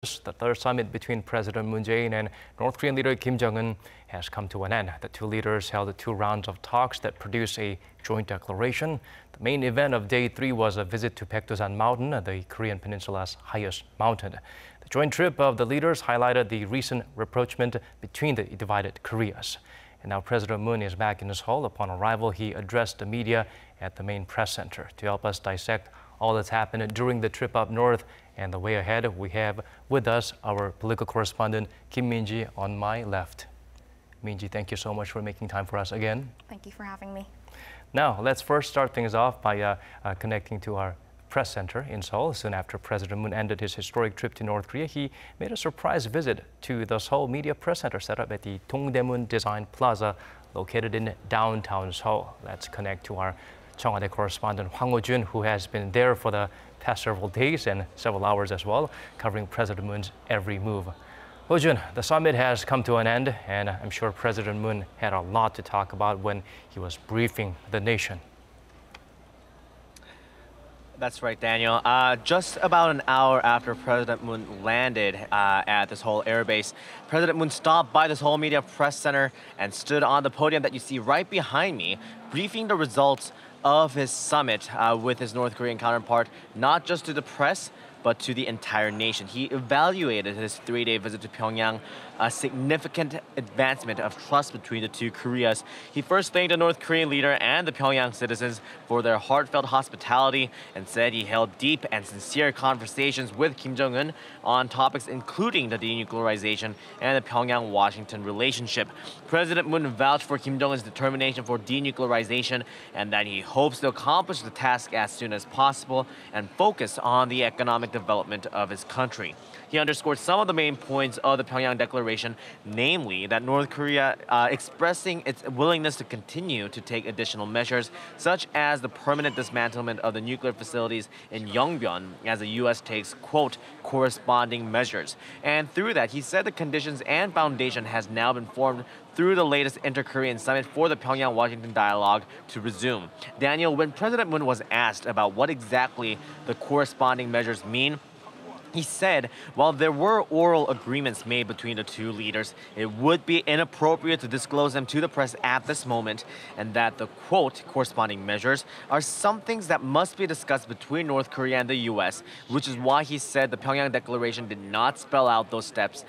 The third summit between President Moon Jae-in and North Korean leader Kim Jong-un has come to an end. The two leaders held 2 rounds of talks that produced a joint declaration. The main event of day 3 was a visit to Osan Mountain, the Korean peninsula's highest mountain. The joint trip of the leaders highlighted the recent rapprochement between the divided Koreas. And now President Moon is back in Seoul. Upon arrival, he addressed the media at the main press center. To help us dissect all that's happened during the trip up north and the way ahead, we have with us our political correspondent Kim Min-ji on my left. Min-ji, thank you so much for making time for us again. Thank you for having me. Now, let's first start things off by connecting to our press center in Seoul. Soon after President Moon ended his historic trip to North Korea, he made a surprise visit to the Seoul Media Press Center set up at the Dongdaemun Design Plaza located in downtown Seoul. Let's connect to our Cheongwade correspondent Hwang Ho-jun, who has been there for the past several days and several hours as well, covering President Moon's every move. Ho-jun, the summit has come to an end, and I'm sure President Moon had a lot to talk about when he was briefing the nation. That's right, Daniel. Just about an hour after President Moon landed at this Seoul Air Base, President Moon stopped by the Seoul Media Press Center and stood on the podium that you see right behind me, briefing the results of his summit with his North Korean counterpart, not just to the press, but to the entire nation. He evaluated his 3-day visit to Pyeongyang a significant advancement of trust between the two Koreas. He first thanked the North Korean leader and the Pyongyang citizens for their heartfelt hospitality and said he held deep and sincere conversations with Kim Jong-un on topics including the denuclearization and the Pyongyang-Washington relationship. President Moon vouched for Kim Jong-un's determination for denuclearization and that he hopes to accomplish the task as soon as possible and focus on the economic development of his country. He underscored some of the main points of the Pyongyang Declaration, namely that North Korea expressing its willingness to continue to take additional measures, such as the permanent dismantlement of the nuclear facilities in Yongbyon, as the U.S. takes, quote, corresponding measures. And through that, he said the conditions and foundation has now been formed through the latest inter-Korean summit for the Pyongyang-Washington dialogue to resume. Daniel, when President Moon was asked about what exactly the corresponding measures mean, he said, while there were oral agreements made between the two leaders, it would be inappropriate to disclose them to the press at this moment, and that the, quote, corresponding measures are some things that must be discussed between North Korea and the U.S., which is why he said the Pyongyang Declaration did not spell out those steps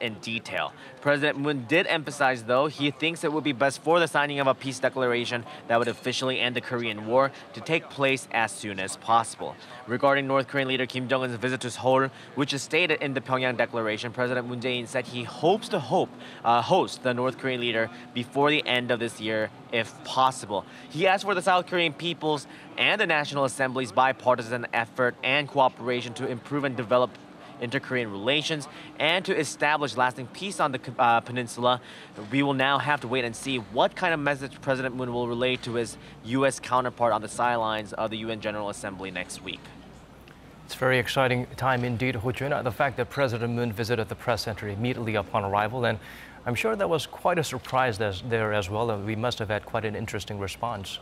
in detail. President Moon did emphasize, though, he thinks it would be best for the signing of a peace declaration that would officially end the Korean War to take place as soon as possible. Regarding North Korean leader Kim Jong-un's visit to Seoul, which is stated in the Pyongyang Declaration, President Moon Jae-in said he hopes to host the North Korean leader before the end of this year, if possible. He asked for the South Korean people's and the National Assembly's bipartisan effort and cooperation to improve and develop inter-Korean relations and to establish lasting peace on the peninsula. We will now have to wait and see what kind of message President Moon will relay to his U.S. counterpart on the sidelines of the UN General Assembly next week. It's a very exciting time indeed, Ho-jun. The fact that President Moon visited the press center immediately upon arrival, and I'm sure that was quite a surprise there as well. We must have had quite an interesting response.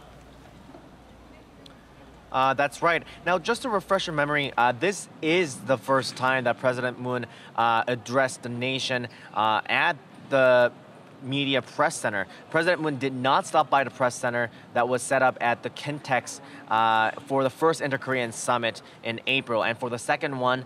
That's right. Now, just to refresh your memory, this is the first time that President Moon addressed the nation at the Media Press Center. President Moon did not stop by the press center that was set up at the Kintex for the first Inter-Korean summit in April. And for the second one,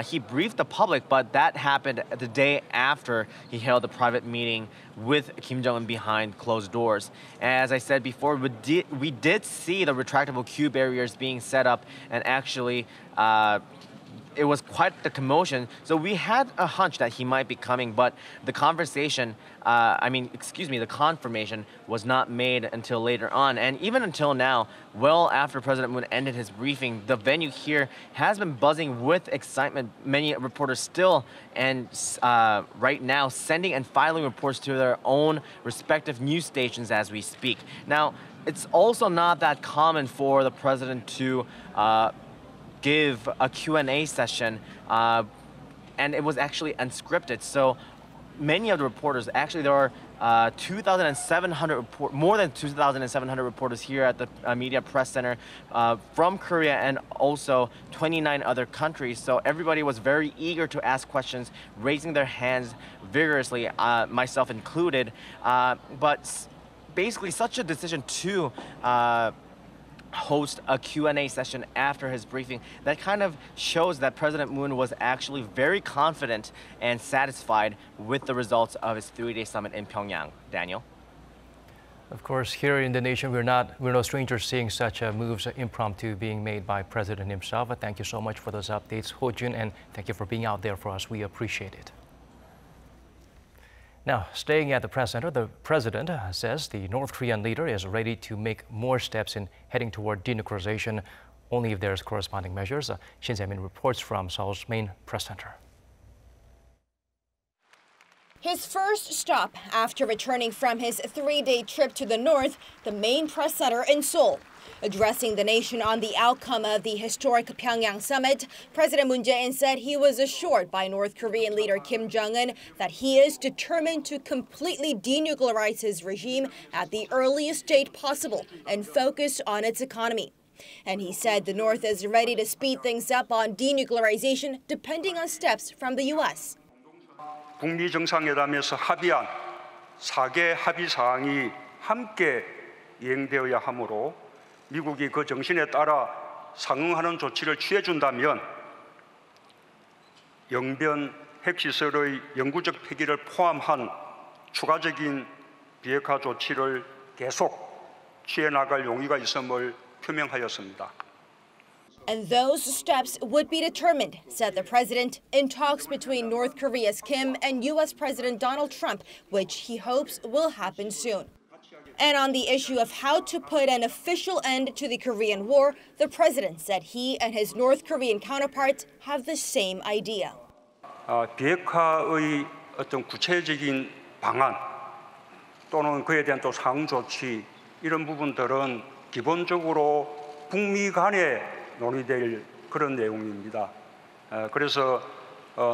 he briefed the public, but that happened the day after he held a private meeting with Kim Jong-un behind closed doors. As I said before, we did see the retractable queue barriers being set up, and actually it was quite the commotion. So we had a hunch that he might be coming, but the the confirmation was not made until later on. And even until now, well after President Moon ended his briefing, the venue here has been buzzing with excitement. Many reporters still and right now sending and filing reports to their own respective news stations as we speak. Now, it's also not that common for the president to give a Q&A session, and it was actually unscripted. So many of the reporters, actually there are more than 2,700 reporters here at the Media Press Center from Korea and also 29 other countries. So everybody was very eager to ask questions, raising their hands vigorously, myself included. But basically such a decision to host a Q&A session after his briefing, that kind of shows that President Moon was actually very confident and satisfied with the results of his three-day summit in Pyongyang. Daniel? Of course, here in the nation, we're no strangers seeing such moves impromptu being made by President himself. Thank you so much for those updates, Ho-jun, and thank you for being out there for us. We appreciate it. Now, staying at the press center, the president says the North Korean leader is ready to make more steps in heading toward denuclearization only if there's corresponding measures. Shin Se-min reports from Seoul's main press center. His first stop after returning from his three-day trip to the north, the main press center in Seoul. Addressing the nation on the outcome of the historic Pyeongyang summit, President Moon Jae-in said he was assured by North Korean leader Kim Jongun that he is determined to completely denuclearize his regime at the earliest date possible and focus on its economy. And he said the North is ready to speed things up on denuclearization depending on steps from the U.S. 북미 정상회담에서 합의한 4개 합의 사항이 함께 이행되어야 하므로 미국이 그 정신에 따라 상응하는 조치를 취해준다면 영변 핵시설의 영구적 폐기를 포함한 추가적인 비핵화 조치를 계속 취해 나갈 용의가 있음을 표명하였습니다. And those steps would be determined, said the president, in talks between North Korea's Kim and U.S. President Donald Trump, which he hopes will happen soon. And on the issue of how to put an official end to the Korean War, the president said he and his North Korean counterparts have the same idea. 비핵화의 어떤 구체적인 방안 또는 그에 대한 또 상응 조치 이런 부분들은 기본적으로 북미 간에 논의될 그런 내용입니다. 그래서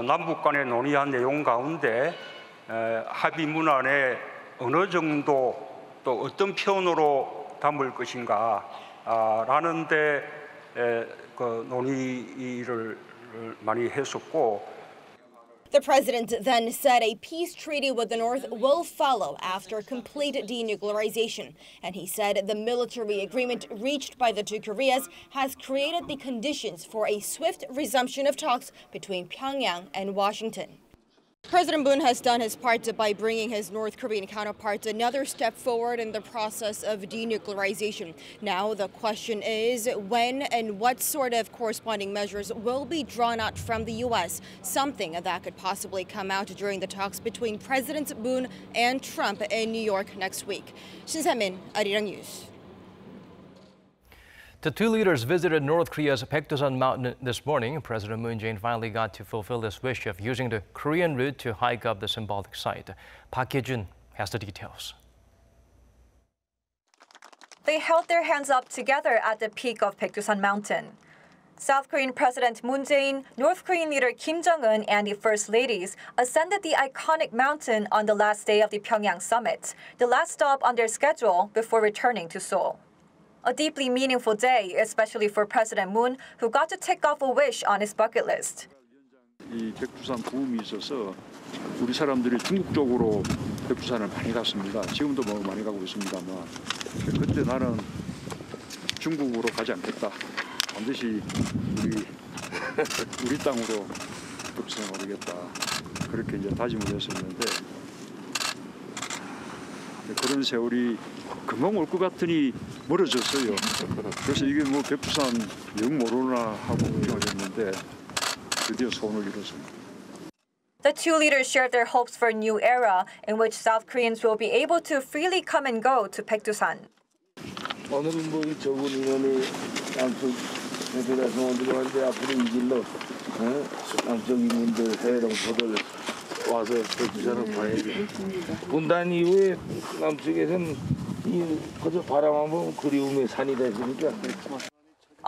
남북 간에 논의한 내용 가운데 합의 문안에 어느 정도 또 어떤 표현으로 담을 것인가 라는 데 그 논의를 많이 했었고 The president then said a peace treaty with the North will follow after complete denuclearization. And he said the military agreement reached by the two Koreas has created the conditions for a swift resumption of talks between Pyongyang and Washington. President Moon has done his part by bringing his North Korean counterparts another step forward in the process of denuclearization. Now the question is when and what sort of corresponding measures will be drawn out from the U.S., something that could possibly come out during the talks between Presidents Moon and Trump in New York next week. Shin Se-min, Arirang News. The two leaders visited North Korea's Osan Mountain this morning. President Moon Jae-in finally got to fulfill his wish of using the Korean route to hike up the symbolic site. Park Hye-jun has the details. They held their hands up together at the peak of Osan Mountain. South Korean President Moon Jae-in, North Korean leader Kim Jong-un, and the First Ladies ascended the iconic mountain on the last day of the Pyongyang summit, the last stop on their schedule before returning to Seoul. A deeply meaningful day, especially for President Moon, who got to tick off a wish on his bucket list. 이 백두산 부음이 있어서 우리 사람들이 중국 쪽으로 백두산을 많이 갔습니다. 지금도 뭐 많이 가고 있습니다만 그때 나는 중국으로 가지 않겠다. 반드시 우리 땅으로 백두산을 오르겠다. 그렇게 이제 다짐을 했었는데 그런 세월이 금방 올 것 같으니 멀어졌어요. 그래서 이게 뭐 백두산 영 모르나 하고 걱정했는데 드디어 소원을 이뤘습니다. The two leaders shared their hopes for a new era in which South Koreans will be able to freely come and go to Baekdusan. 오늘은 뭐 적은 인원이 남쪽 대표라서 들어왔는데 앞으로 이 길로 남쪽 인민들 해외동포들 와서 백두산을 봐야지. 분단 이후에 남쪽에서는 이 그저 바라만 보면 그리움의 산이 되니까.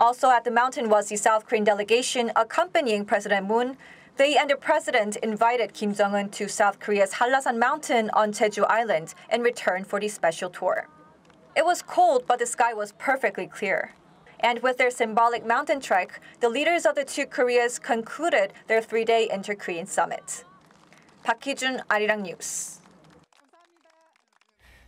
Also at the mountain was the South Korean delegation accompanying President Moon. They and the president invited Kim Jong-un to South Korea's Osan Mountain on Jeju Island in return for the special tour. It was cold, but the sky was perfectly clear. And with their symbolic mountain trek, the leaders of the two Koreas concluded their three-day inter-Korean summit. Park Hee-jun, Arirang News.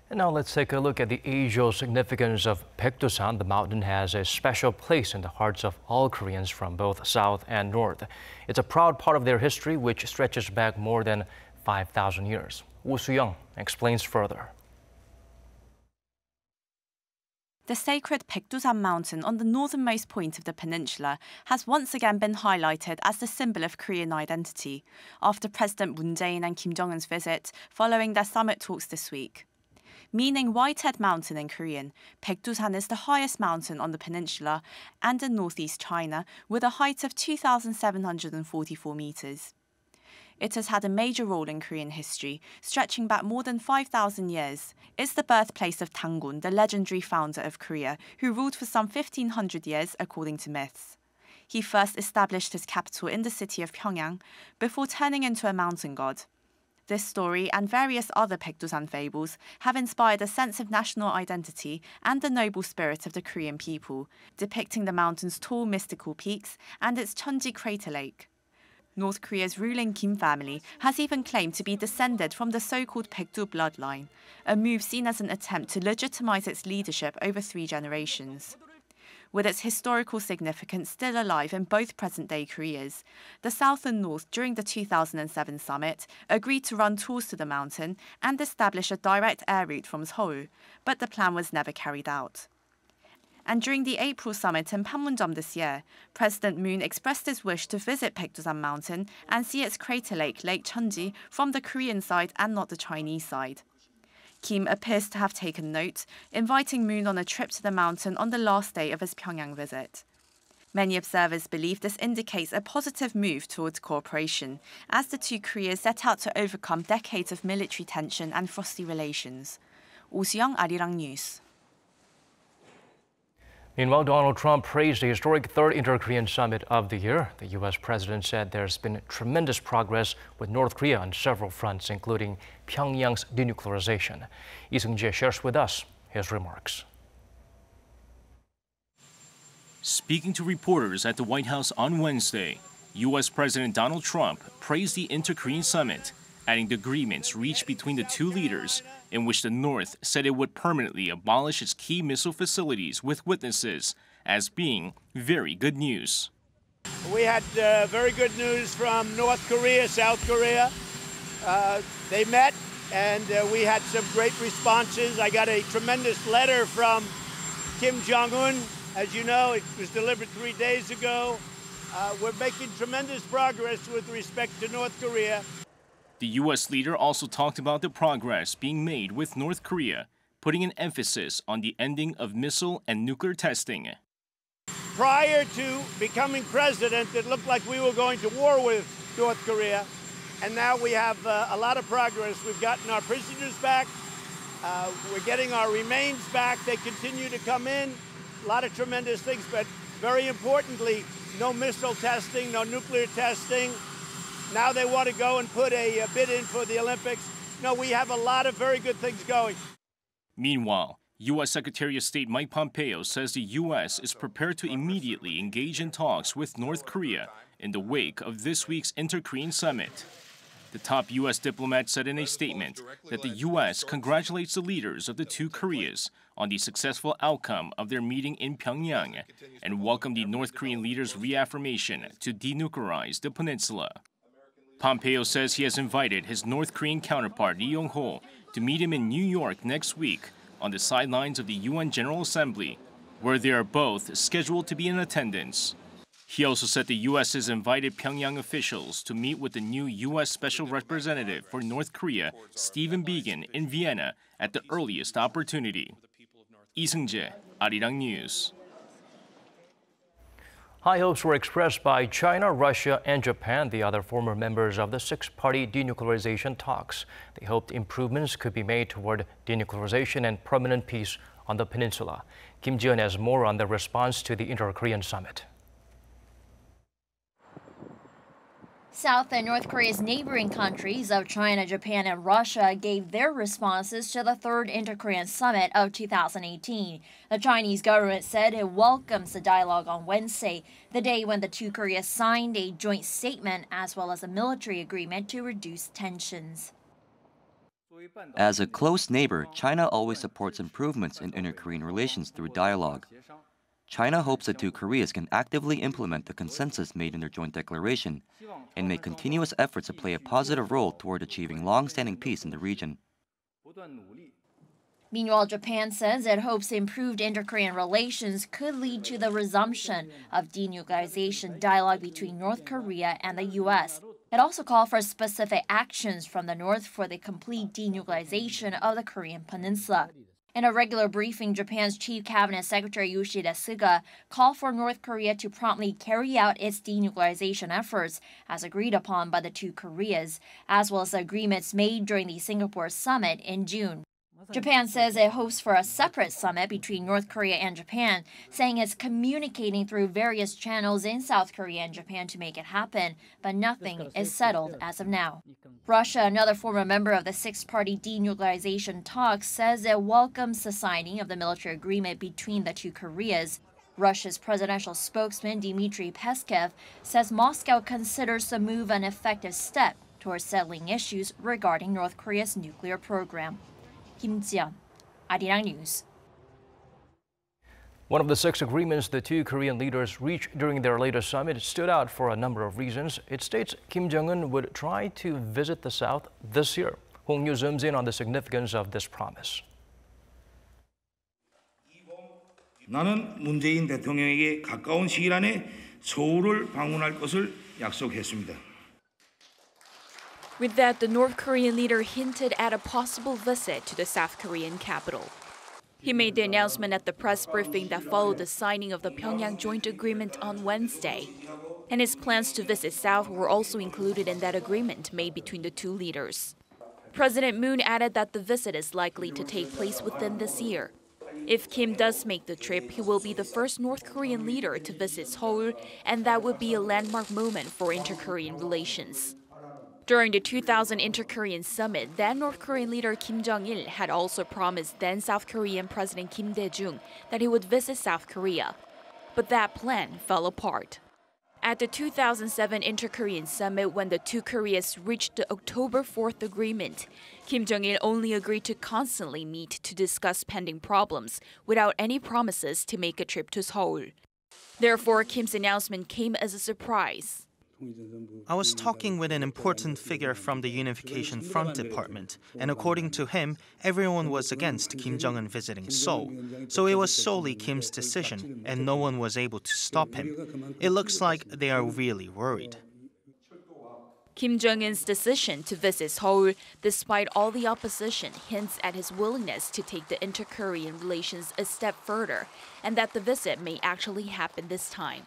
And now let's take a look at the age-old significance of Baekdusan. The mountain has a special place in the hearts of all Koreans from both south and north. It's a proud part of their history, which stretches back more than 5,000 years. Woo Soo-young explains further. The sacred Baekdusan mountain on the northernmost point of the peninsula has once again been highlighted as the symbol of Korean identity after President Moon Jae-in and Kim Jong-un's visit following their summit talks this week. Meaning Whitehead Mountain in Korean, Baekdusan is the highest mountain on the peninsula and in northeast China with a height of 2,744 meters. It has had a major role in Korean history, stretching back more than 5,000 years. It's the birthplace of Jongun, the legendary founder of Korea, who ruled for some 1,500 years according to myths. He first established his capital in the city of Pyeongyang before turning into a mountain god. This story and various other Baekdusan fables have inspired a sense of national identity and the noble spirit of the Korean people, depicting the mountain's tall mystical peaks and its Cheonji crater lake. North Korea's ruling Kim family has even claimed to be descended from the so-called Baekdu bloodline, a move seen as an attempt to legitimize its leadership over 3 generations. With its historical significance still alive in both present-day Koreas, the South and North during the 2007 summit agreed to run tours to the mountain and establish a direct air route from Seoul, but the plan was never carried out. And during the April summit in Panmunjom this year, President Moon expressed his wish to visit Baekdusan Mountain and see its crater lake, Lake Cheonji, from the Korean side and not the Chinese side. Kim appears to have taken note, inviting Moon on a trip to the mountain on the last day of his Pyongyang visit. Many observers believe this indicates a positive move towards cooperation, as the two Koreas set out to overcome decades of military tension and frosty relations. Woo Soo-young, Arirang News. Meanwhile, Donald Trump praised the historic third inter-Korean summit of the year. The U.S. president said there's been tremendous progress with North Korea on several fronts, including Pyongyang's denuclearization. Lee Seung-jae shares with us his remarks. Speaking to reporters at the White House on Wednesday, U.S. President Donald Trump praised the inter-Korean summit, adding the agreements reached between the two leaders in which the North said it would permanently abolish its key missile facilities with witnesses as being very good news. We had very good news from North Korea, South Korea. They met and we had some great responses. I got a tremendous letter from Kim Jong-un. As you know, it was delivered 3 days ago. We're making tremendous progress with respect to North Korea. The U.S. leader also talked about the progress being made with North Korea, putting an emphasis on the ending of missile and nuclear testing. Prior to becoming president, it looked like we were going to war with North Korea, and now we have a lot of progress. We've gotten our prisoners back. We're getting our remains back. They continue to come in. A lot of tremendous things, but very importantly, no missile testing, no nuclear testing. Now they want to go and put a bid in for the Olympics. No, we have a lot of very good things going. Meanwhile, U.S. Secretary of State Mike Pompeo says the U.S. is prepared to immediately engage in talks with North Korea in the wake of this week's inter-Korean summit. The top U.S. diplomat said in a statement that the U.S. congratulates the leaders of the two Koreas on the successful outcome of their meeting in Pyongyang and welcomed the North Korean leaders' reaffirmation to denuclearize the peninsula. Pompeo says he has invited his North Korean counterpart Lee Yong-ho to meet him in New York next week on the sidelines of the UN General Assembly, where they are both scheduled to be in attendance. He also said the U.S. has invited Pyongyang officials to meet with the new U.S. Special Representative for North Korea, Stephen Biegun, in Vienna at the earliest opportunity. Lee Seung-jae, Arirang News. High hopes were expressed by China, Russia, and Japan, the other former members of the six-party denuclearization talks. They hoped improvements could be made toward denuclearization and permanent peace on the peninsula. Kim Ji-yeon has more on the response to the inter-Korean summit. South and North Korea's neighboring countries of China, Japan, and Russia gave their responses to the third Inter-Korean Summit of 2018. The Chinese government said it welcomes the dialogue on Wednesday, the day when the two Koreas signed a joint statement as well as a military agreement to reduce tensions. As a close neighbor, China always supports improvements in inter-Korean relations through dialogue. China hopes the two Koreas can actively implement the consensus made in their joint declaration and make continuous efforts to play a positive role toward achieving long-standing peace in the region. Meanwhile, Japan says it hopes improved inter-Korean relations could lead to the resumption of denuclearization dialogue between North Korea and the U.S. It also called for specific actions from the North for the complete denuclearization of the Korean peninsula. In a regular briefing, Japan's Chief Cabinet Secretary Yoshida Suga called for North Korea to promptly carry out its denuclearization efforts as agreed upon by the two Koreas, as well as the agreements made during the Singapore summit in June. Japan says it hopes for a separate summit between North Korea and Japan, saying it's communicating through various channels in South Korea and Japan to make it happen, but nothing is settled as of now. Russia, another former member of the six-party denuclearization talks, says it welcomes the signing of the military agreement between the two Koreas. Russia's presidential spokesman Dmitry Peskov says Moscow considers the move an effective step towards settling issues regarding North Korea's nuclear program. Kim Ji-yeon, Arirang News. One of the six agreements the two Korean leaders reached during their latest summit stood out for a number of reasons. It states Kim Jongun would try to visit the South this year. Hong Yu zooms in on the significance of this promise. 나는 문재인 대통령에게 가까운 시일 안에 서울을 방문할 것을 약속했습니다. With that, the North Korean leader hinted at a possible visit to the South Korean capital. He made the announcement at the press briefing that followed the signing of the Pyeongyang joint agreement on Wednesday. And his plans to visit South were also included in that agreement made between the two leaders. President Moon added that the visit is likely to take place within this year. If Kim does make the trip, he will be the first North Korean leader to visit Seoul, and that would be a landmark moment for inter-Korean relations. During the 2000 Inter-Korean Summit, then North Korean leader Kim Jong-il had also promised then South Korean President Kim Dae-jung that he would visit South Korea. But that plan fell apart. At the 2007 Inter-Korean Summit, when the two Koreas reached the October 4th agreement, Kim Jong-il only agreed to constantly meet to discuss pending problems without any promises to make a trip to Seoul. Therefore, Kim's announcement came as a surprise. I was talking with an important figure from the Unification Front Department, and according to him, everyone was against Kim Jong-un visiting Seoul. So it was solely Kim's decision, and no one was able to stop him. It looks like they are really worried. Kim Jong-un's decision to visit Seoul, despite all the opposition, hints at his willingness to take the inter-Korean relations a step further, and that the visit may actually happen this time.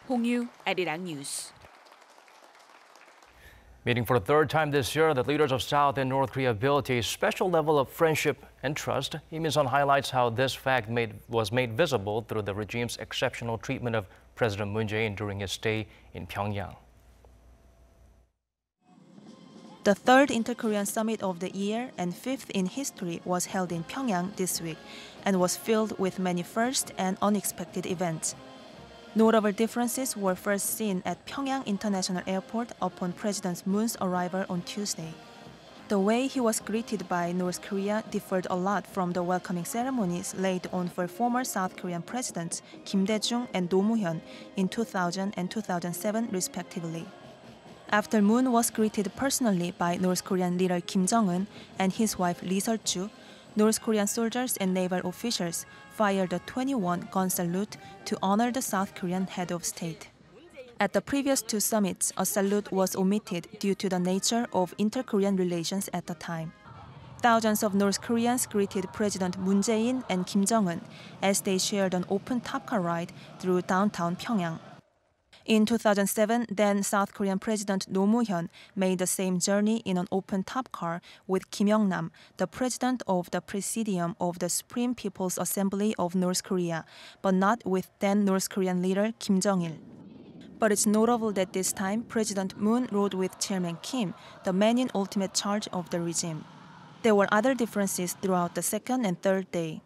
Hong Yu, Arirang News. Meeting for the third time this year, the leaders of South and North Korea built a special level of friendship and trust. Im Il-sung highlights how this fact was made visible through the regime's exceptional treatment of President Moon Jae-in during his stay in Pyeongyang. The third Inter-Korean Summit of the year and fifth in history was held in Pyeongyang this week and was filled with many first and unexpected events. Notable differences were first seen at Pyeongyang International Airport upon President Moon's arrival on Tuesday. The way he was greeted by North Korea differed a lot from the welcoming ceremonies laid on for former South Korean presidents Kim Dae-jung and Roh Moo-hyun in 2000 and 2007 respectively. After Moon was greeted personally by North Korean leader Kim Jong-un and his wife Lee Seol-ju, North Korean soldiers and naval officials fired a 21-gun salute to honor the South Korean head of state. At the previous two summits, a salute was omitted due to the nature of inter-Korean relations at the time. Thousands of North Koreans greeted President Moon Jae-in and Kim Jong-un as they shared an open top car ride through downtown Pyeongyang. In 2007, then South Korean President Roh Moo-hyun made the same journey in an open top car with Kim Yong-nam, the president of the Presidium of the Supreme People's Assembly of North Korea, but not with then North Korean leader Kim Jong-il. But it's notable that this time, President Moon rode with Chairman Kim, the man in ultimate charge of the regime. There were other differences throughout the second and third day.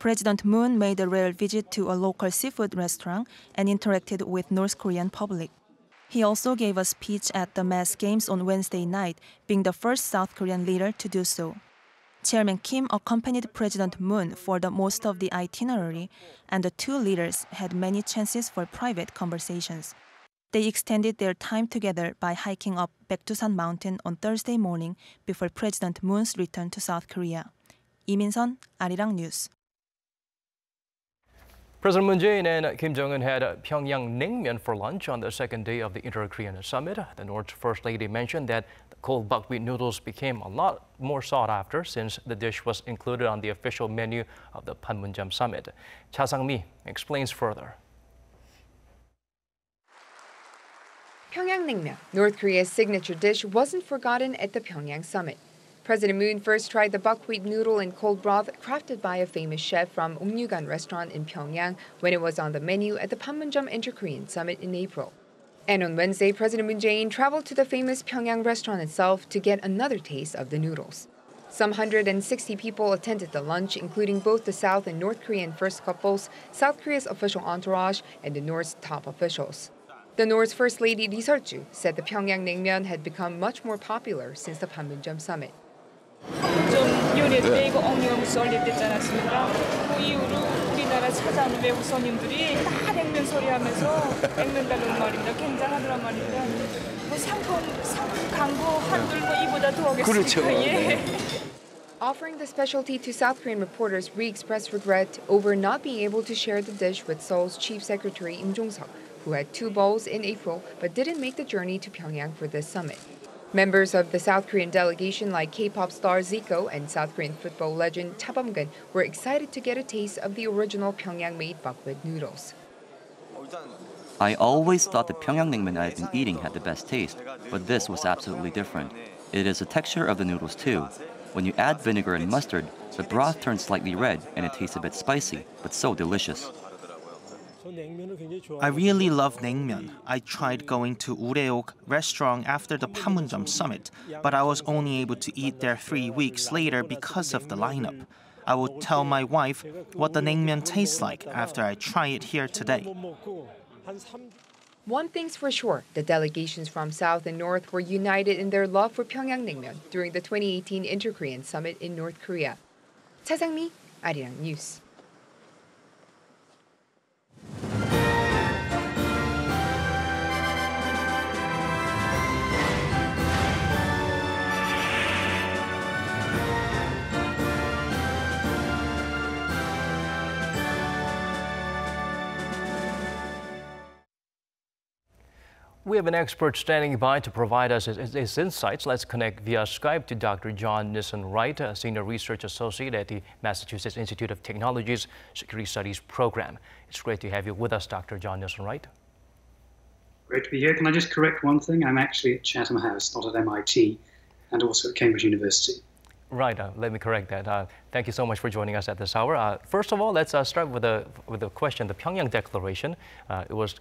President Moon made a rare visit to a local seafood restaurant and interacted with North Korean public. He also gave a speech at the mass games on Wednesday night, being the first South Korean leader to do so. Chairman Kim accompanied President Moon for the most of the itinerary, and the two leaders had many chances for private conversations. They extended their time together by hiking up Osan Mountain on Thursday morning before President Moon's return to South Korea. Lee Min-sun, Arirang News. President Moon Jae-in and Kim Jong-un had Pyeongyang naengmyeon for lunch on the second day of the Inter-Korean Summit. The North's First Lady mentioned that the cold buckwheat noodles became a lot more sought after since the dish was included on the official menu of the Panmunjom Summit. Cha Sang-mi explains further. Pyeongyang naengmyeon, North Korea's signature dish, wasn't forgotten at the Pyeongyang Summit. President Moon first tried the buckwheat noodle in cold broth crafted by a famous chef from Ongnyugan restaurant in Pyeongyang when it was on the menu at the Panmunjom Inter-Korean Summit in April. And on Wednesday, President Moon Jae-in traveled to the famous Pyeongyang restaurant itself to get another taste of the noodles. Some 160 people attended the lunch, including both the South and North Korean first couples, South Korea's official entourage, and the North's top officials. The North's First Lady Lee Seol-ju said the Pyeongyang naengmyeon had become much more popular since the Panmunjom Summit. 좀 요리할 때 이거 엉니언 썰릴 때지 않았습니까? 그 이후로 우리나라 찾아오는 외국 손님들이 다 냉면 소리하면서 냉면 달라는 말입니다. 굉장하더란 말입니다. 뭐 상품 광고 한둘 뭐 이보다 더 하겠습니까? 예. Offering the specialty to South Korean reporters, Ri expressed regret over not being able to share the dish with Seoul's Chief Secretary Im Jong-seok, who had 2 bowls in April but didn't make the journey to Pyeongyang for this summit. Members of the South Korean delegation like K-pop star Zico and South Korean football legend Cha Bum-gun were excited to get a taste of the original Pyeongyang-made buckwheat noodles. I always thought the Pyeongyang naengmyeon I had been eating had the best taste, but this was absolutely different. It is the texture of the noodles too. When you add vinegar and mustard, the broth turns slightly red and it tastes a bit spicy, but so delicious. I really love naengmyeon. I tried going to Ureok restaurant after the Panmunjom Summit, but I was only able to eat there 3 weeks later because of the lineup. I will tell my wife what the naengmyeon tastes like after I try it here today. One thing's for sure, the delegations from South and North were united in their love for Pyeongyang naengmyeon during the 2018 Inter-Korean Summit in North Korea. Cha Sang-mi, Arirang News. We have an expert standing by to provide us his insights. Let's connect via Skype to Dr. John Nissen, a Senior Research Associate at the Massachusetts Institute of Technology's Security Studies Program. It's great to have you with us, Dr. John Nissen, Great to be here. Can I just correct one thing? I'm actually at Chatham House, not at MIT, and also at Cambridge University. Right, let me correct that. Thank you so much for joining us at this hour. First of all, let's start with the question, the Pyongyang Declaration. Was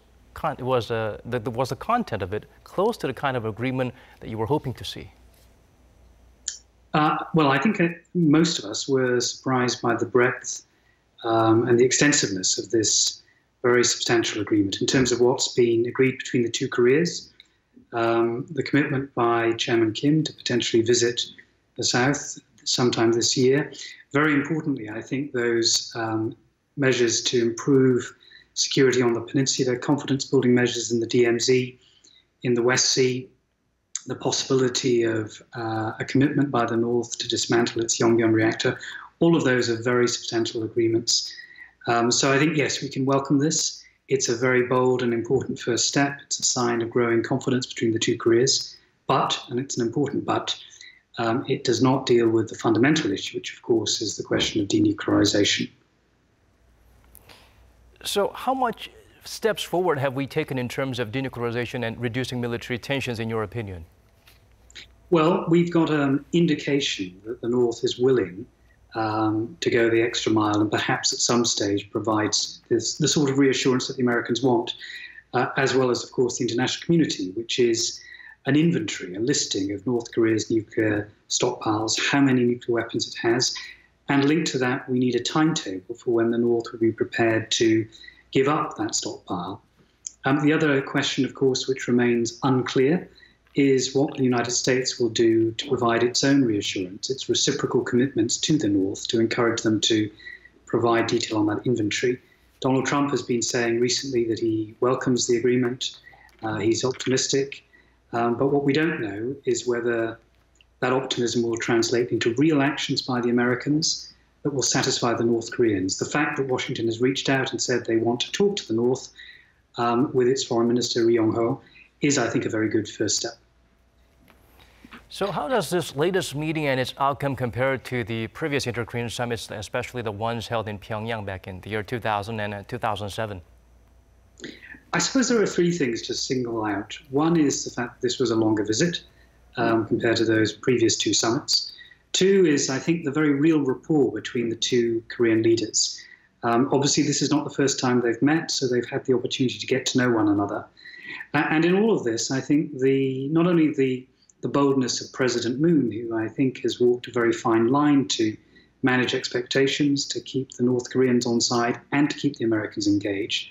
the content of it close to the kind of agreement that you were hoping to see? Well, I think most of us were surprised by the breadth and the extensiveness of this very substantial agreement in terms of what's been agreed between the two Koreas, the commitment by Chairman Kim to potentially visit the South sometime this year. Very importantly, I think those measures to improve security on the peninsula, confidence-building measures in the DMZ, in the West Sea, the possibility of a commitment by the North to dismantle its Yongbyon reactor. All of those are very substantial agreements. So I think, yes, we can welcome this. It's a very bold and important first step. It's a sign of growing confidence between the two Koreas. But, and it's an important but, it does not deal with the fundamental issue, which, of course, is the question of denuclearization. So how much steps forward have we taken in terms of denuclearization and reducing military tensions, in your opinion? Well, we've got an indication that the North is willing to go the extra mile and perhaps at some stage provides the sort of reassurance that the Americans want. as well as, of course, the international community, which is an inventory, a listing of North Korea's nuclear stockpiles, how many nuclear weapons it has, and linked to that, we need a timetable for when the North will be prepared to give up that stockpile. The other question, of course, which remains unclear, is what the United States will do to provide its own reassurance, its reciprocal commitments to the North, to encourage them to provide detail on that inventory. Donald Trump has been saying recently that he welcomes the agreement, he's optimistic, but what we don't know is whether that optimism will translate into real actions by the Americans that will satisfy the North Koreans. The fact that Washington has reached out and said they want to talk to the North with its Foreign Minister Ri Yong-ho is, I think, a very good first step. So how does this latest meeting and its outcome compare to the previous inter-Korean summits, especially the ones held in Pyongyang back in the year 2000 and 2007? I suppose there are three things to single out. One is the fact that this was a longer visit compared to those previous two summits. Two is, I think, the very real rapport between the two Korean leaders. Obviously, this is not the first time they've met, so they've had the opportunity to get to know one another. And in all of this, I think not only the boldness of President Moon, who I think has walked a very fine line to manage expectations, to keep the North Koreans on side, and to keep the Americans engaged,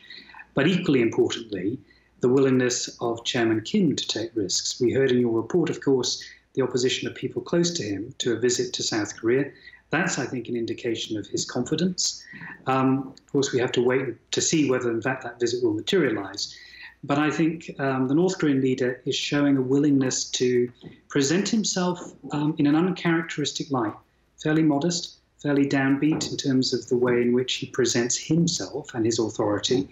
but equally importantly, the willingness of Chairman Kim to take risks. We heard in your report, of course, the opposition of people close to him to a visit to South Korea. That's, I think, an indication of his confidence. Of course, we have to wait to see whether, in fact, that visit will materialize. But I think the North Korean leader is showing a willingness to present himself in an uncharacteristic light, fairly modest, fairly downbeat in terms of the way in which he presents himself and his authority,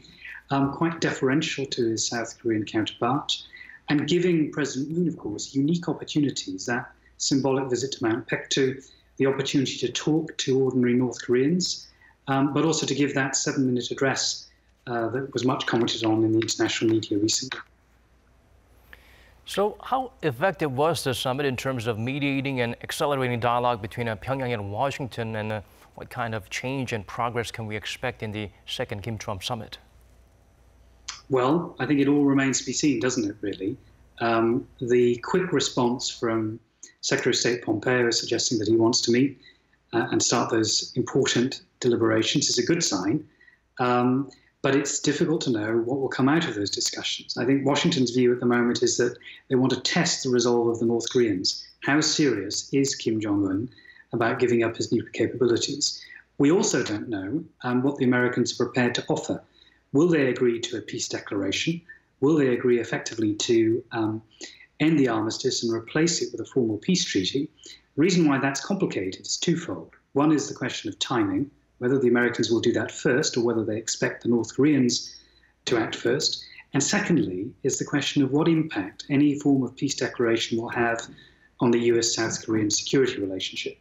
quite deferential to his South Korean counterpart, and giving President Moon, of course, unique opportunities, that symbolic visit to Mount Paektu, the opportunity to talk to ordinary North Koreans, but also to give that 7-minute address that was much commented on in the international media recently. So how effective was the summit in terms of mediating and accelerating dialogue between Pyongyang and Washington, and what kind of change and progress can we expect in the second Kim-Trump summit? Well, I think it all remains to be seen, doesn't it, really? The quick response from Secretary of State Pompeo suggesting that he wants to meet and start those important deliberations is a good sign. But it's difficult to know what will come out of those discussions. I think Washington's view at the moment is that they want to test the resolve of the North Koreans. How serious is Kim Jong-un about giving up his nuclear capabilities? We also don't know what the Americans are prepared to offer. Will they agree to a peace declaration? Will they agree effectively to end the armistice and replace it with a formal peace treaty? The reason why that's complicated is twofold. One is the question of timing, whether the Americans will do that first or whether they expect the North Koreans to act first. And secondly is the question of what impact any form of peace declaration will have on the US-South Korean security relationship.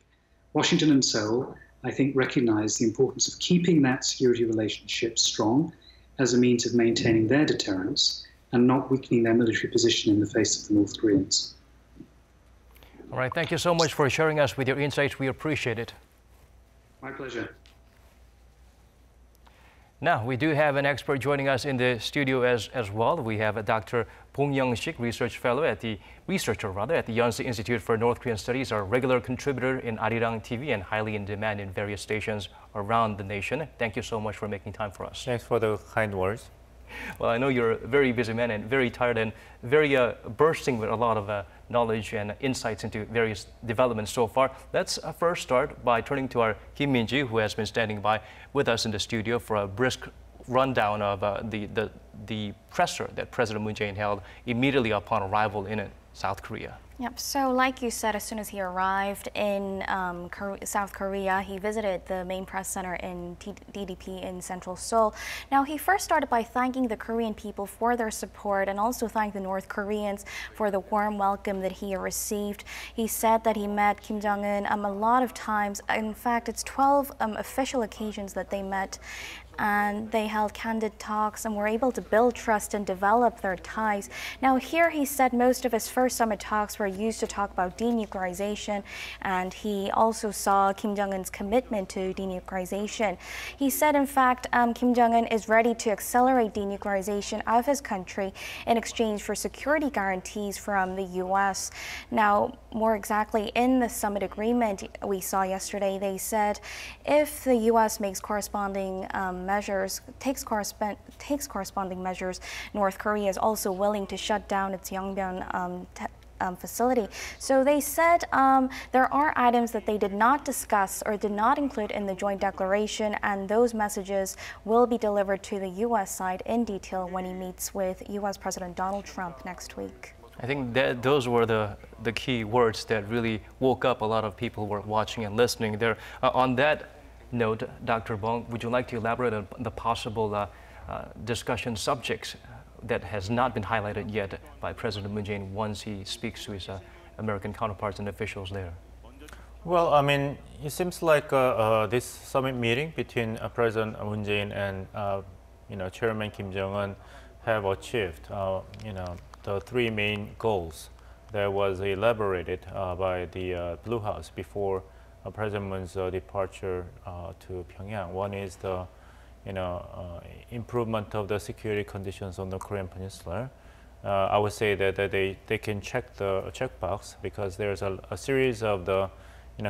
Washington and Seoul, I think, recognize the importance of keeping that security relationship strong as a means of maintaining their deterrence and not weakening their military position in the face of the North Koreans. All right, thank you so much for sharing us with your insights. We appreciate it. My pleasure. Now, we do have an expert joining us in the studio as well. We have Dr Poom Yong Sik, researcher at the Yonsei Institute for North Korean Studies, our regular contributor in Arirang TV and highly in demand in various stations around the nation. Thank you so much for making time for us. Thanks for the kind words. Well, I know you're a very busy man and very tired and very bursting with a lot of knowledge and insights into various developments so far. Let's first start by turning to our Kim Min-ji, who has been standing by with us in the studio for a brisk rundown of the presser that President Moon Jae-in held immediately upon arrival in South Korea. Yep, so like you said, as soon as he arrived in South Korea, he visited the main press center in DDP in central Seoul. Now, he first started by thanking the Korean people for their support and also thanked the North Koreans for the warm welcome that he received. He said that he met Kim Jong-un a lot of times. In fact, it's 12 official occasions that they met. and they held candid talks and were able to build trust and develop their ties. Now here he said most of his first summit talks were used to talk about denuclearization, and he also saw Kim Jong-un's commitment to denuclearization. He said, in fact, Kim Jong-un is ready to accelerate denuclearization of his country in exchange for security guarantees from the U.S. Now, more exactly, in the summit agreement we saw yesterday, they said if the U.S. makes corresponding takes corresponding measures, North Korea is also willing to shut down its Yongbyon facility. So they said there are items that they did not discuss or did not include in the joint declaration, and those messages will be delivered to the U.S. side in detail when he meets with U.S. President Donald Trump next week. I think that those were the key words that really woke up a lot of people who were watching and listening there. On that note, Dr. Bong, would you like to elaborate on the possible discussion subjects that has not been highlighted yet by President Moon Jae-in once he speaks to his American counterparts and officials there? Well, I mean, it seems like this summit meeting between President Moon Jae-in and Chairman Kim Jong-un have achieved the three main goals that was elaborated by the Blue House before President Moon's departure to Pyongyang. One is the improvement of the security conditions on the Korean Peninsula. I would say that they can check the checkbox because there's a series of the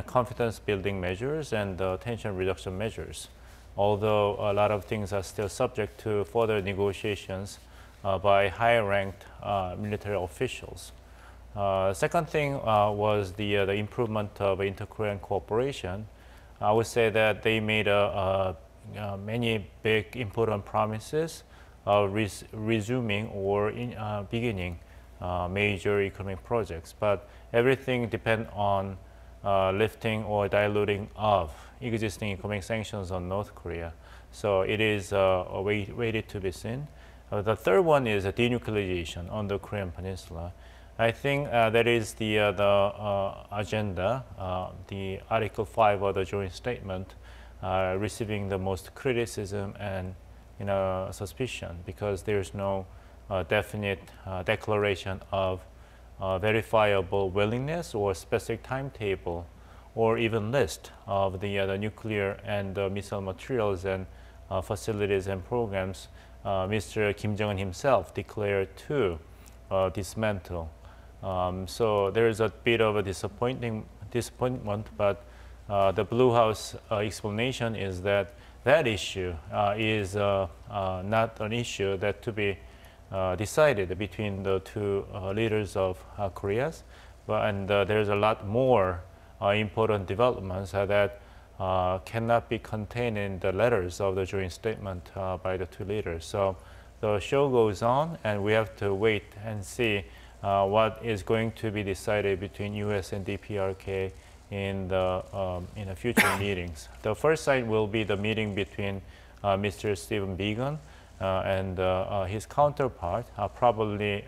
confidence building measures and tension reduction measures. Although a lot of things are still subject to further negotiations by high-ranked military officials. Second thing was the improvement of inter-Korean cooperation. I would say that they made many big important promises of resuming or beginning major economic projects, but everything depends on lifting or diluting of existing economic sanctions on North Korea. So it is waited to be seen. The third one is denuclearization on the Korean Peninsula. I think that is the agenda, the Article 5 of the joint statement, receiving the most criticism and suspicion because there's no definite declaration of verifiable willingness or specific timetable or even list of the nuclear and missile materials and facilities and programs Mr. Kim Jong-un himself declared to dismantle. So there is a bit of a disappointment, but the Blue House explanation is that that issue is not an issue that to be decided between the two leaders of Korea, and there's a lot more important developments that cannot be contained in the letters of the joint statement by the two leaders. So the show goes on, and we have to wait and see what is going to be decided between U.S. and DPRK in the future meetings. The first site will be the meeting between Mr. Stephen Biegun and his counterpart, probably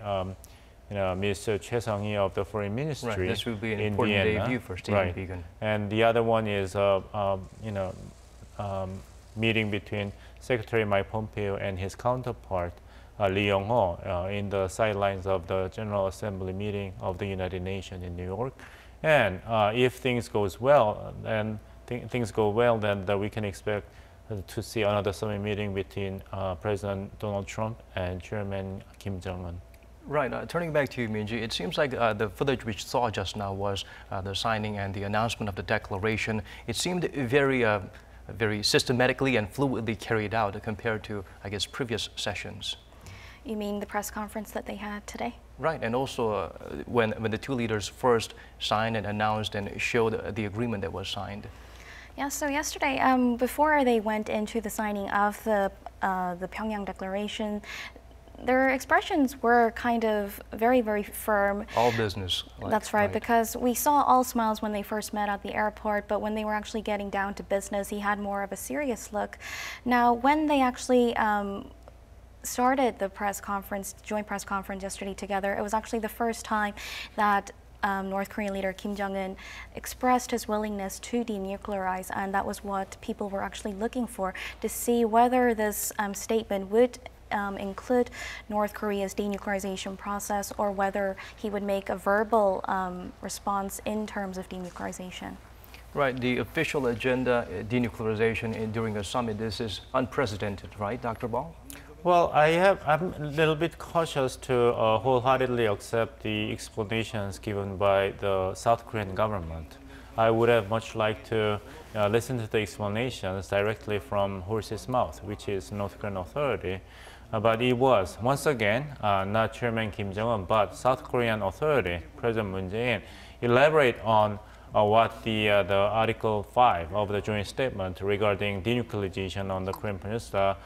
Mr. Choi Sung-hee of the Foreign Ministry. Right, this will be an in important Vienna. debut for Stephen Biegun. And the other one is meeting between Secretary Mike Pompeo and his counterpart Lee Young-ho in the sidelines of the General Assembly meeting of the United Nations in New York. And if things goes well, then then we can expect to see another summit meeting between President Donald Trump and Chairman Kim Jong-un. Right. Turning back to you, Min-ji, it seems like the footage we saw just now was the signing and the announcement of the declaration. It seemed very systematically and fluidly carried out compared to, I guess, previous sessions. You mean the press conference that they had today? Right, and also when the two leaders first signed and announced and showed the agreement that was signed. Yeah, so yesterday, before they went into the signing of the Pyongyang Declaration, their expressions were kind of very, very firm. All business. That's right, because we saw all smiles when they first met at the airport, but when they were actually getting down to business, he had more of a serious look. Now, when they actually started the press conference, joint press conference yesterday together, it was actually the first time that North Korean leader Kim Jong-un expressed his willingness to denuclearize, and that was what people were actually looking for, to see whether this statement would include North Korea's denuclearization process, or whether he would make a verbal response in terms of denuclearization. Right, the official agenda, denuclearization during a summit, this is unprecedented, right, Dr. Bong? Well, I'm a little bit cautious to wholeheartedly accept the explanations given by the South Korean government. I would have much liked to listen to the explanations directly from horse's mouth, which is North Korean authority. But it was, once again, not Chairman Kim Jong-un, but South Korean authority, President Moon Jae-in, elaborate on what the Article 5 of the joint statement regarding denuclearization on the Korean Peninsula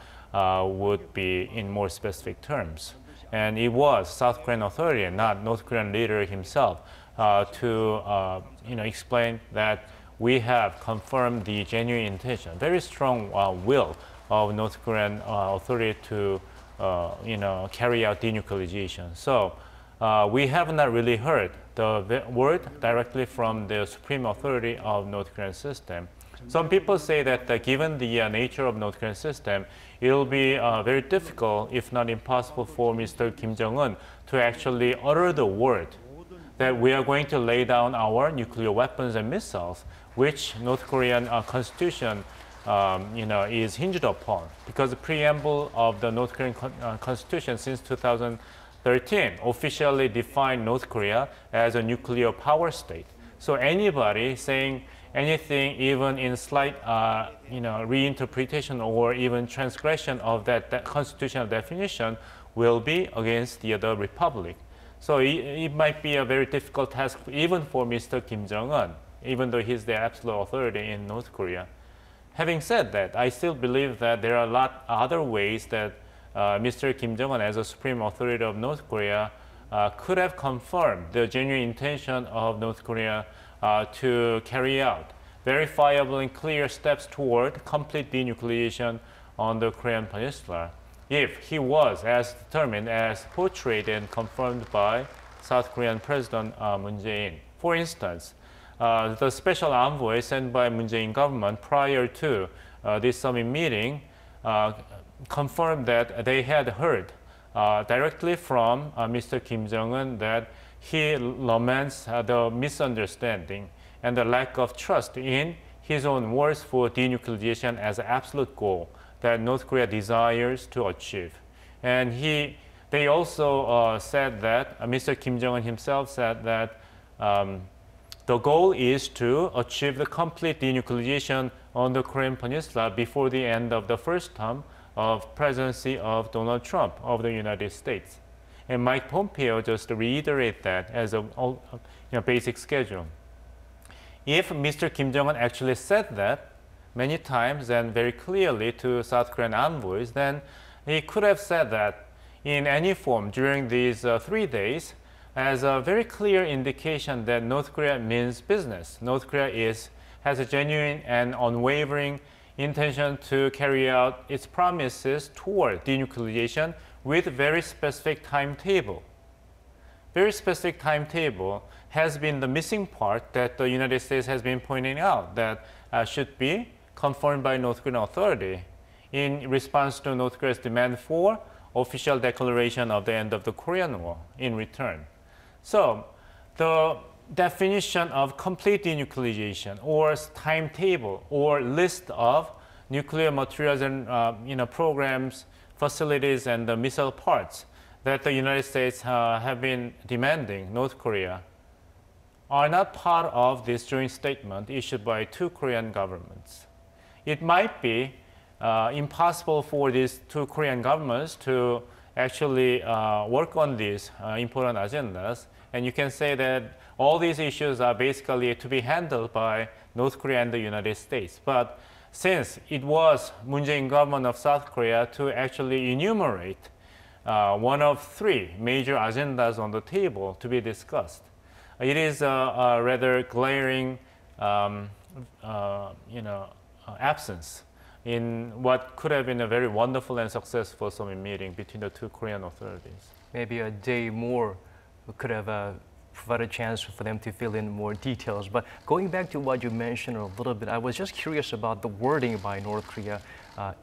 would be in more specific terms. And it was South Korean authority, not North Korean leader himself, to explain that we have confirmed the genuine intention, very strong will of North Korean authority to carry out denuclearization. So we have not really heard the word directly from the supreme authority of North Korean system. Some people say that given the nature of North Korean system, it will be very difficult, if not impossible, for Mr. Kim Jong-un to actually utter the word that we are going to lay down our nuclear weapons and missiles, which North Korean constitution is hinged upon. Because the preamble of the North Korean constitution since 2013 officially defined North Korea as a nuclear power state. So anybody saying anything, even in slight reinterpretation or even transgression of that constitutional definition, will be against the other republic. So it might be a very difficult task even for Mr. Kim Jong-un, even though he's the absolute authority in North Korea. Having said that, I still believe that there are a lot of other ways that Mr. Kim Jong-un, as a supreme authority of North Korea, could have confirmed the genuine intention of North Korea to carry out verifiable and clear steps toward complete denuclearization on the Korean Peninsula, if he was as determined as portrayed and confirmed by South Korean President Moon Jae-in. For instance, the special envoy sent by Moon Jae-in government prior to this summit meeting confirmed that they had heard directly from Mr. Kim Jong-un that he laments the misunderstanding and the lack of trust in his own words for denuclearization as an absolute goal that North Korea desires to achieve. And they also said that, Mr. Kim Jong-un himself said that the goal is to achieve the complete denuclearization on the Korean Peninsula before the end of the first term of presidency of Donald Trump of the United States. And Mike Pompeo just reiterated that as a basic schedule. If Mr. Kim Jong-un actually said that many times and very clearly to South Korean envoys, then he could have said that in any form during these 3 days as a very clear indication that North Korea means business. North Korea has a genuine and unwavering intention to carry out its promises toward denuclearization with very specific timetable. Very specific timetable has been the missing part that the United States has been pointing out that should be confirmed by North Korean authority in response to North Korea's demand for official declaration of the end of the Korean War in return. So the definition of complete denuclearization or timetable or list of nuclear materials and programs, facilities, and the missile parts that the United States have been demanding North Korea are not part of this joint statement issued by two Korean governments. It might be impossible for these two Korean governments to actually work on these important agendas. And you can say that all these issues are basically to be handled by North Korea and the United States. But since it was Moon Jae-in government of South Korea to actually enumerate one of 3 major agendas on the table to be discussed, it is a rather glaring absence in what could have been a very wonderful and successful summit meeting between the two Korean authorities. Maybe a day more could have provide a chance for them to fill in more details. But going back to what you mentioned a little bit, I was just curious about the wording by North Korea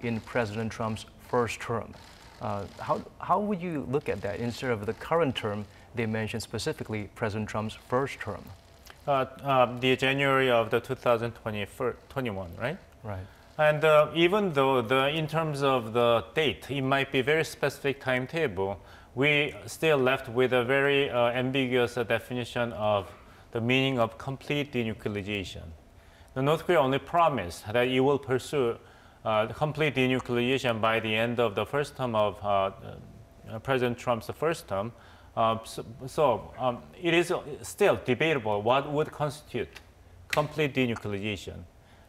in President Trump's first term. How would you look at that? Instead of the current term, they mentioned specifically President Trump's first term. The January of the 2021, right? Right. And even though in terms of the date, it might be very specific timetable, we still left with a very ambiguous definition of the meaning of complete denuclearization. The North Korea only promised that it will pursue complete denuclearization by the end of the first term of President Trump's first term. It is still debatable what would constitute complete denuclearization.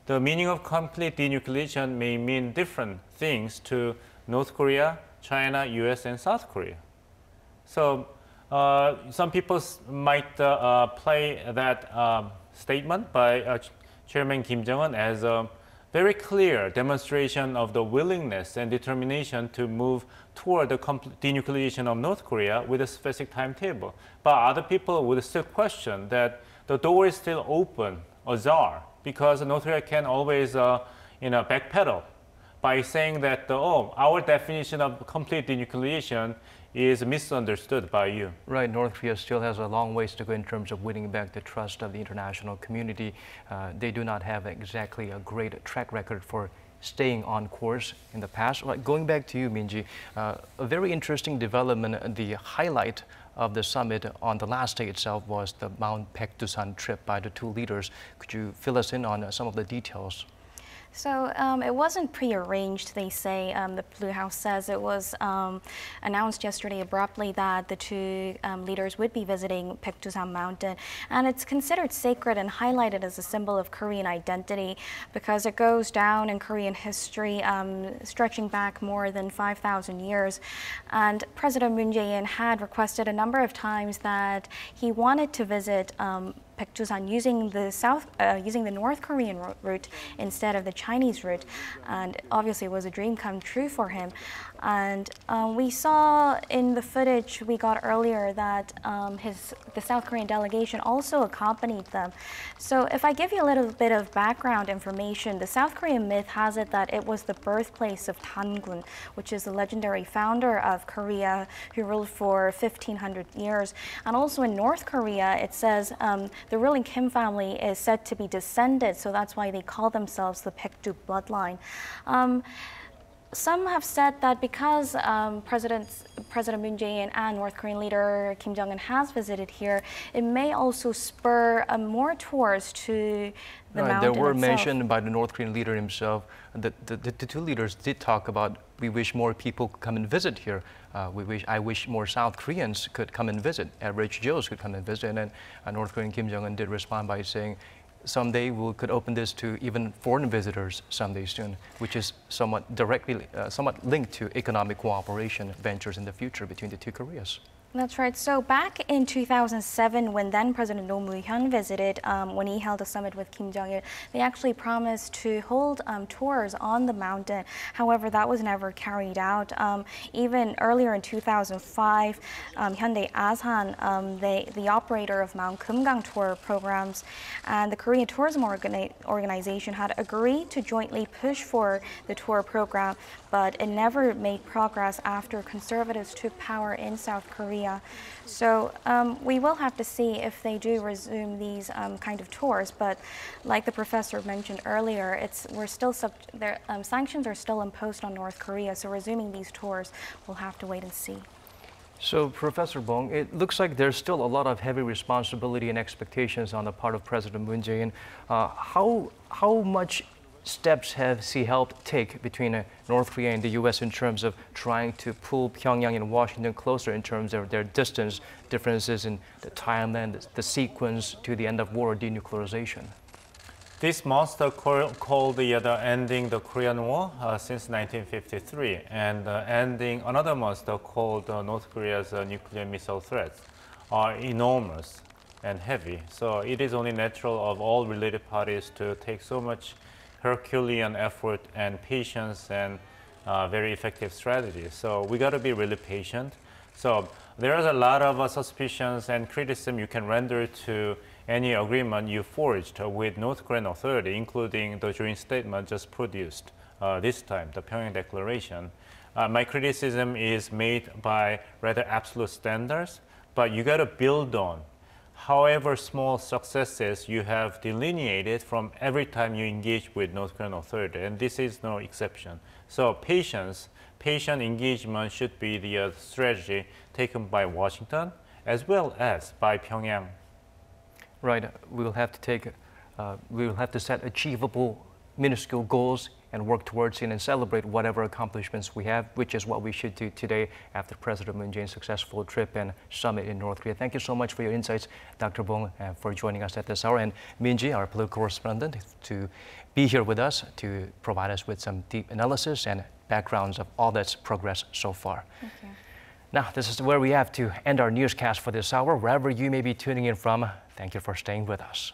The meaning of complete denuclearization may mean different things to North Korea, China, US, and South Korea. So some people might play that statement by Chairman Kim Jong-un as a very clear demonstration of the willingness and determination to move toward the denuclearization of North Korea with a specific timetable. But other people would still question that the door is still open, ajar, because North Korea can always backpedal by saying that, our definition of complete denuclearization is misunderstood by you. Right, North Korea still has a long ways to go in terms of winning back the trust of the international community. They do not have exactly a great track record for staying on course in the past. Going back to you, Minji, a very interesting development, the highlight of the summit on the last day itself was the Mount Baekdusan trip by the two leaders. Could you fill us in on some of the details? So it wasn't prearranged, they say. The Blue House says it was announced yesterday abruptly that the two leaders would be visiting Baekdusan Mountain. And it's considered sacred and highlighted as a symbol of Korean identity because it goes down in Korean history, stretching back more than 5,000 years. And President Moon Jae-in had requested a number of times that he wanted to visit Baekdusan using the North Korean route instead of the Chinese route, and obviously it was a dream come true for him. And we saw in the footage we got earlier that the South Korean delegation also accompanied them. So if I give you a little bit of background information, the South Korean myth has it that it was the birthplace of Jongun, which is the legendary founder of Korea who ruled for 1,500 years. And also in North Korea, it says the ruling Kim family is said to be descended, so that's why they call themselves the Baekdu bloodline. Some have said that because President Moon Jae-in and North Korean leader Kim Jong-un has visited here, it may also spur more tours to the mountain There were itself. mentioned by the North Korean leader himself that the two leaders did talk about, we wish more people could come and visit here. I wish more South Koreans could come and visit, average Joes could come and visit. And North Korean Kim Jong-un did respond by saying, someday we could open this to even foreign visitors someday soon, which is somewhat linked to economic cooperation ventures in the future between the two Koreas. That's right. So back in 2007, when then President Roh Moo-hyun visited, when he held a summit with Kim Jong-il, they actually promised to hold tours on the mountain. However, that was never carried out. Even earlier in 2005, Hyundai Asan, the operator of Mount Kumgang tour programs, and the Korean Tourism Organization had agreed to jointly push for the tour program, but it never made progress after conservatives took power in South Korea. So we will have to see if they do resume these kind of tours. But like the professor mentioned earlier, sanctions are still imposed on North Korea. So resuming these tours, we'll have to wait and see. So, Professor Bong, it looks like there's still a lot of heavy responsibility and expectations on the part of President Moon Jae-in. How much steps has he helped take between North Korea and the U.S. in terms of trying to pull Pyongyang and Washington closer in terms of their distance differences in the timeline, the sequence to the end of war, denuclearization? This monster called the ending the Korean War since 1953 and ending another monster called North Korea's nuclear missile threats are enormous and heavy. So it is only natural of all related parties to take so much Herculean effort and patience and very effective strategy. So we got to be really patient. So There is a lot of suspicions and criticism you can render to any agreement you forged with North Korean authority, including the joint statement just produced this time, the Pyongyang Declaration. My criticism is made by rather absolute standards, but you got to build on however small successes you have delineated from every time you engage with North Korean authority, and this is no exception. So patient engagement should be the strategy taken by Washington as well as by Pyongyang. Right. We will have to set achievable, minuscule goals and work towards it and celebrate whatever accomplishments we have, which is what we should do today after President Moon Jae-in's successful trip and summit in North Korea. Thank you so much for your insights, Dr. Bong, for joining us at this hour, and Min-ji, our political correspondent, to be here with us to provide us with some deep analysis and backgrounds of all that's progressed so far. Thank you. Now, this is where we have to end our newscast for this hour. Wherever you may be tuning in from, thank you for staying with us.